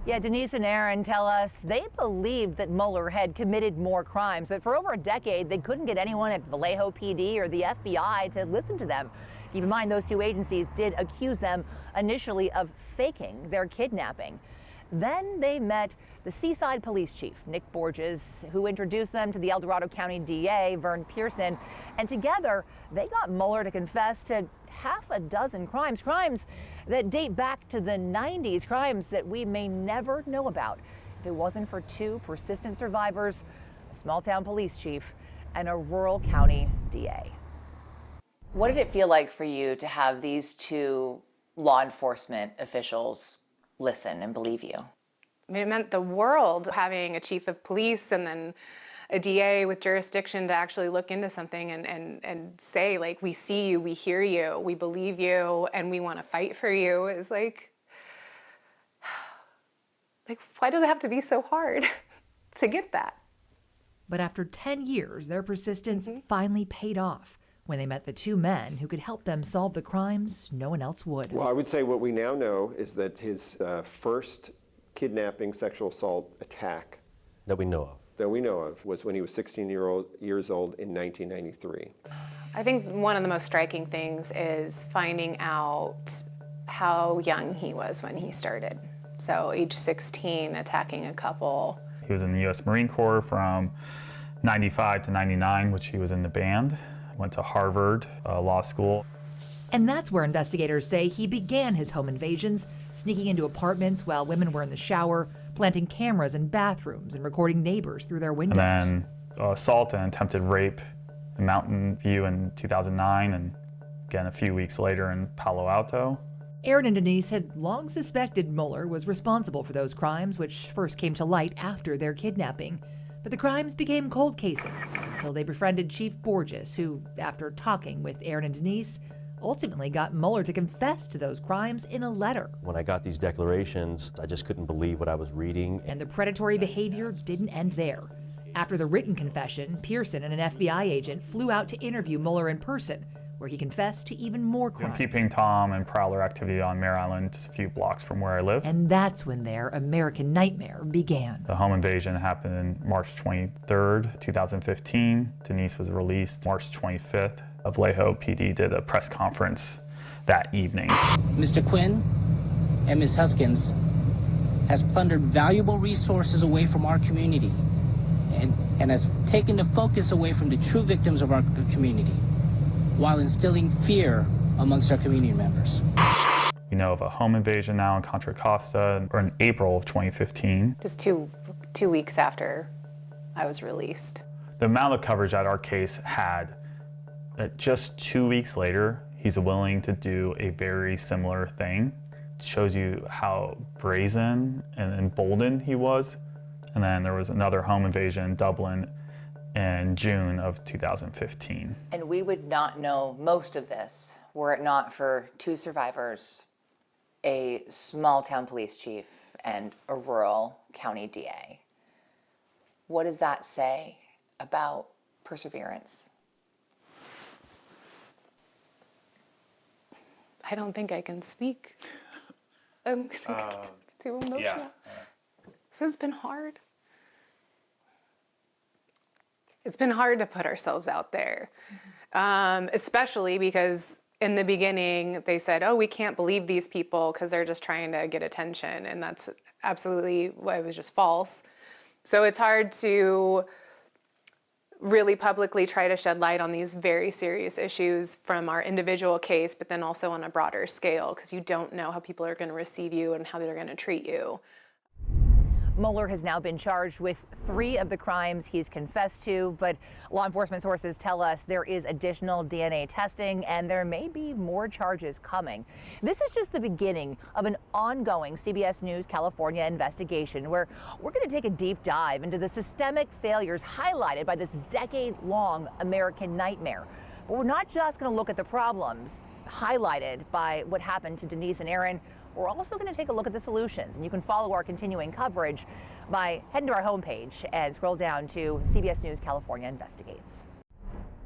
Yeah, Denise and Aaron tell us they believed that Muller had committed more crimes, but for over a decade, they couldn't get anyone at Vallejo PD or the FBI to listen to them. Keep in mind, those two agencies did accuse them initially of faking their kidnapping. Then they met the Seaside Police Chief, Nick Borges, who introduced them to the El Dorado County DA, Vern Pearson, and together they got Muller to confess to half a dozen crimes that date back to the 90s, crimes that we may never know about if it wasn't for two persistent survivors, a small-town police chief, and a rural county DA. What did it feel like for you to have these two law enforcement officials listen and believe you? I mean, it meant the world having a chief of police and then a DA with jurisdiction to actually look into something and say, like, we see you, we hear you, we believe you, and we want to fight for you is like, why does it have to be so hard to get that? But after 10 years, their persistence finally paid off when they met the two men who could help them solve the crimes no one else would. Well, I would say what we now know is that his first kidnapping, sexual assault attack that we know of was when he was 16 years old in 1993. I think one of the most striking things is finding out how young he was when he started. So age 16, attacking a couple. He was in the U.S. Marine Corps from 95 to 99, which he was in the band. Went to Harvard Law School. And that's where investigators say he began his home invasions, sneaking into apartments while women were in the shower, planting cameras in bathrooms and recording neighbors through their windows. And then assault and attempted rape in Mountain View in 2009, and again a few weeks later in Palo Alto. Aaron and Denise had long suspected Muller was responsible for those crimes, which first came to light after their kidnapping. But the crimes became cold cases until they befriended Chief Borges, who, after talking with Aaron and Denise, ultimately got Muller to confess to those crimes in a letter. When I got these declarations, I just couldn't believe what I was reading. And the predatory behavior didn't end there. After the written confession, Pearson and an FBI agent flew out to interview Muller in person, where he confessed to even more crimes. Peeping Tom and prowler activity on Mare Island, just a few blocks from where I live. And that's when their American nightmare began. The home invasion happened March 23rd, 2015. Denise was released March 25th. Vallejo PD did a press conference that evening. Mr. Quinn and Ms. Huskins has plundered valuable resources away from our community and has taken the focus away from the true victims of our community while instilling fear amongst our community members. We know of a home invasion now in Contra Costa, or in April of 2015. Just two weeks after I was released. The amount of coverage that our case had, just 2 weeks later, he's willing to do a very similar thing. It shows you how brazen and emboldened he was. And then there was another home invasion in Dublin in June of 2015. And we would not know most of this were it not for two survivors, a small-town police chief and a rural county DA. What does that say about perseverance? I don't think I can speak. I'm gonna get too emotional. Yeah. This has been hard. It's been hard to put ourselves out there, especially because in the beginning they said, oh, we can't believe these people because they're just trying to get attention, and that's absolutely, it was just false. So it's hard to really publicly try to shed light on these very serious issues from our individual case, but then also on a broader scale, because you don't know how people are going to receive you and how they're going to treat you. Muller has now been charged with 3 of the crimes he's confessed to, but law enforcement sources tell us there is additional DNA testing and there may be more charges coming. This is just the beginning of an ongoing CBS News California investigation where we're going to take a deep dive into the systemic failures highlighted by this decade-long American nightmare. But we're not just going to look at the problems highlighted by what happened to Denise and Aaron. We're also going to take a look at the solutions, and you can follow our continuing coverage by heading to our homepage and scroll down to CBS News California Investigates.